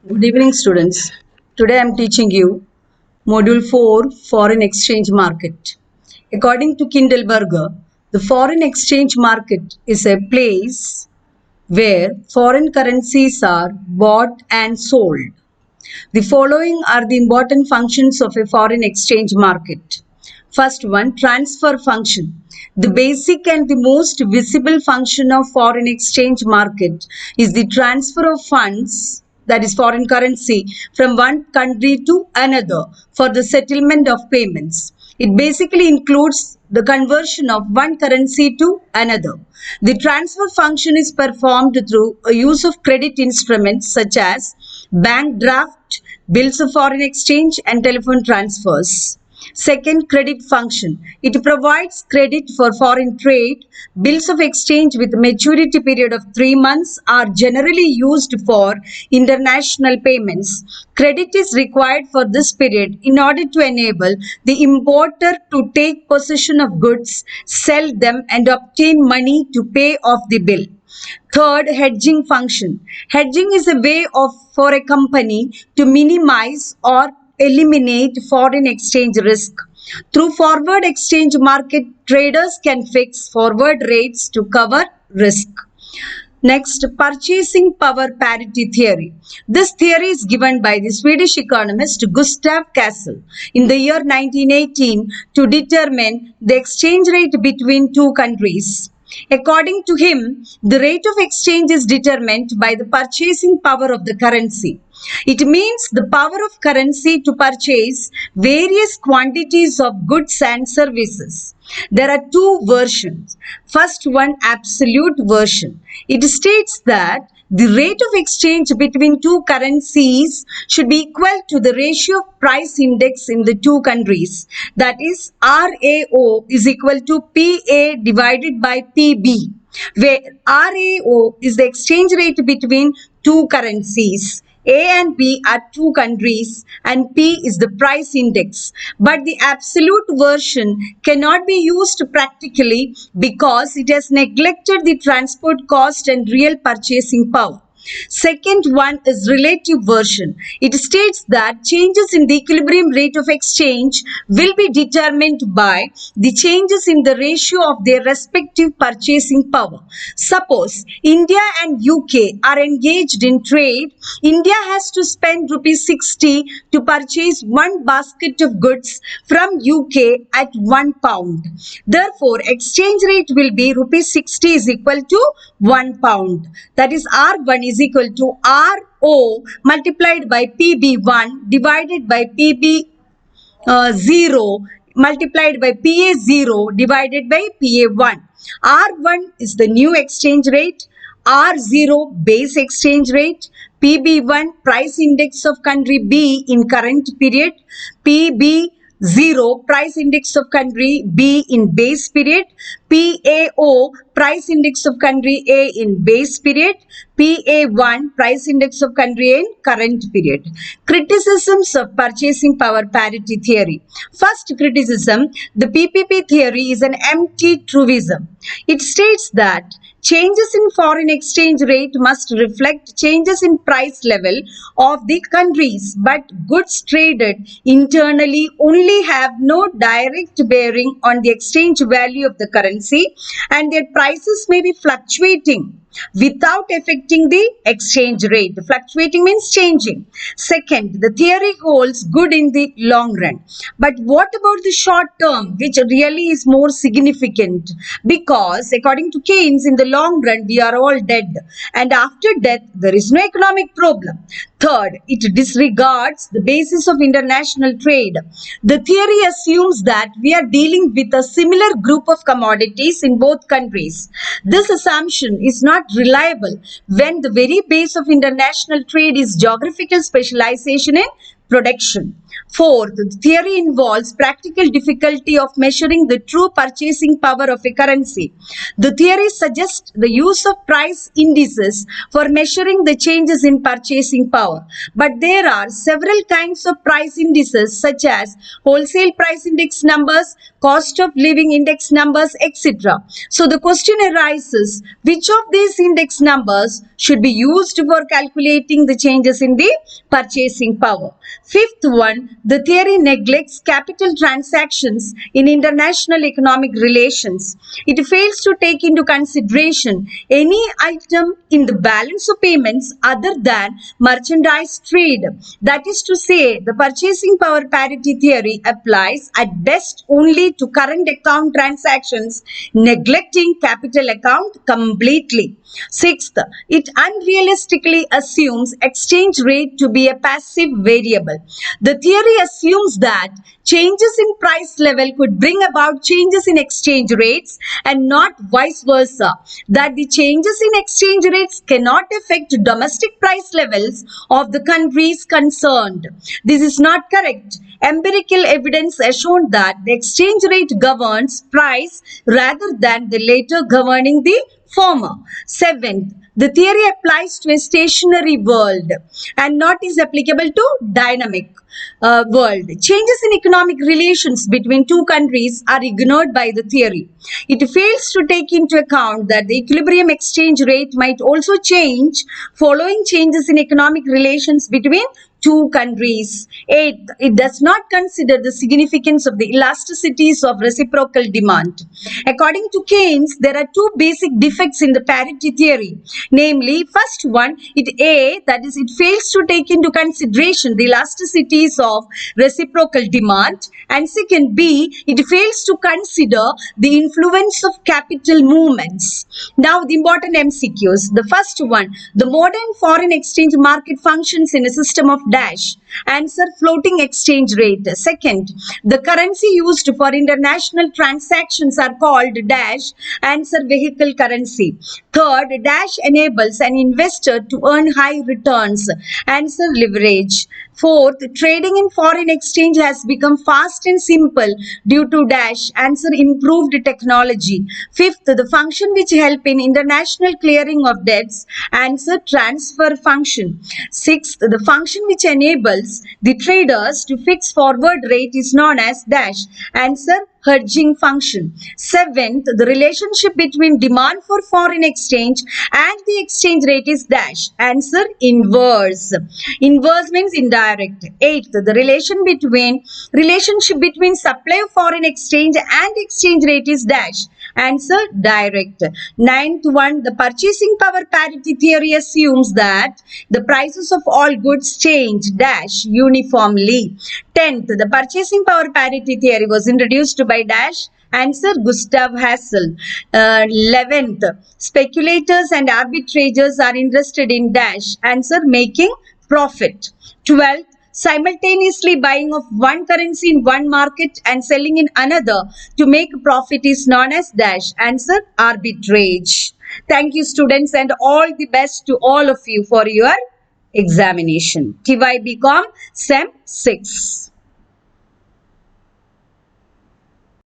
Good evening, students. Today I am teaching you Module 4 Foreign Exchange Market. According to Kindleberger, the foreign exchange market is a place where foreign currencies are bought and sold. The following are the important functions of a foreign exchange market. First one, transfer function. The basic and the most visible function of foreign exchange market is the transfer of funds, that is foreign currency, from one country to another for the settlement of payments. It basically includes the conversion of one currency to another. The transfer function is performed through a use of credit instruments such as bank draft, bills of foreign exchange, and telephone transfers. Second, credit function. It provides credit for foreign trade. Bills of exchange with maturity period of 3 months are generally used for international payments. Credit is required for this period in order to enable the importer to take possession of goods, sell them, and obtain money to pay off the bill. Third, hedging function. Hedging is a way for a company to minimize or eliminate foreign exchange risk. Through forward exchange market, traders can fix forward rates to cover risk. Next, purchasing power parity theory. This theory is given by the Swedish economist Gustav Cassel in the year 1918 to determine the exchange rate between two countries. According to him, the rate of exchange is determined by the purchasing power of the currency. It means the power of currency to purchase various quantities of goods and services. There are two versions. First one, absolute version. It states that the rate of exchange between two currencies should be equal to the ratio of price index in the two countries. That is, RAO is equal to PA divided by PB, where RAO is the exchange rate between two currencies. A and B are two countries and P is the price index. But the absolute version cannot be used practically because it has neglected the transport cost and real purchasing power. Second one is relative version. It states that changes in the equilibrium rate of exchange will be determined by the changes in the ratio of their respective purchasing power. Suppose India and UK are engaged in trade. India has to spend rupees 60 to purchase one basket of goods from UK at £1. Therefore, exchange rate will be rupees 60 is equal to £1. That is, R1 is equal to RO multiplied by PB1 divided by PB0 multiplied by PA0 divided by PA1. R1 is the new exchange rate, R0 base exchange rate, PB1 price index of country B in current period, PB0 price index of country B in base period, PAO price index of country A in base period, PA1 price index of country A in current period. Criticisms of purchasing power parity theory. First criticism, the PPP theory is an empty truism. It states that changes in foreign exchange rate must reflect changes in price level of the countries, but goods traded internally only have no direct bearing on the exchange value of the currency, and their prices may be fluctuating without affecting the exchange rate. Fluctuating means changing. Second, the theory holds good in the long run. But what about the short term, which really is more significant? Because according to Keynes, in the long run, we are all dead. And after death, there is no economic problem. Third, it disregards the basis of international trade. The theory assumes that we are dealing with a similar group of commodities in both countries. This assumption is not reliable when the very base of international trade is geographical specialization in production. Fourth, the theory involves practical difficulty of measuring the true purchasing power of a currency. The theory suggests the use of price indices for measuring the changes in purchasing power. But there are several kinds of price indices such as wholesale price index numbers, cost of living index numbers, etc. So the question arises, which of these index numbers should be used for calculating the changes in the purchasing power? Fifth one, the theory neglects capital transactions in international economic relations. It fails to take into consideration any item in the balance of payments other than merchandise trade. That is to say, the purchasing power parity theory applies at best only to current account transactions, neglecting capital account completely. Sixth, it unrealistically assumes exchange rate to be a passive variable. The theory assumes that changes in price level could bring about changes in exchange rates and not vice versa, that the changes in exchange rates cannot affect domestic price levels of the countries concerned. This is not correct. Empirical evidence has shown that the exchange rate governs price rather than the latter governing the former. Seventh, the theory applies to a stationary world and not is applicable to dynamic world. Changes in economic relations between two countries are ignored by the theory. It fails to take into account that the equilibrium exchange rate might also change following changes in economic relations between two countries. Eighth, it does not consider the significance of the elasticities of reciprocal demand. According to Keynes, there are two basic defects in the parity theory. Namely, first one, that is, it fails to take into consideration the elasticities of reciprocal demand, and second, B, it fails to consider the influence of capital movements. Now, the important MCQs. The first one, the modern foreign exchange market functions in a system of dash. Answer, floating exchange rate. Second, the currency used for international transactions are called dash. Answer, vehicle currency. Third, dash enables an investor to earn high returns. Answer, leverage. Fourth, trading in foreign exchange has become fast and simple due to dash. Answer, improved technology. Fifth, the function which help in international clearing of debts. Answer, transfer function. Sixth, the function which enables the traders to fix forward rate is known as dash. Answer, hedging function. Seventh, the relationship between demand for foreign exchange and the exchange rate is dash. Answer, inverse. Inverse means indirect. Eighth, the relationship between supply of foreign exchange and exchange rate is dash. Answer, direct. Ninth one, the purchasing power parity theory assumes that the prices of all goods change dash uniformly. 10th, the purchasing power parity theory was introduced by dash. Answer, Gustav Hassel. 11th, speculators and arbitrageurs are interested in dash. Answer, making profit. 12th, simultaneously buying of one currency in one market and selling in another to make profit is known as dash. Answer, arbitrage. Thank you, students, and all the best to all of you for your examination. TYBCom SEM 6.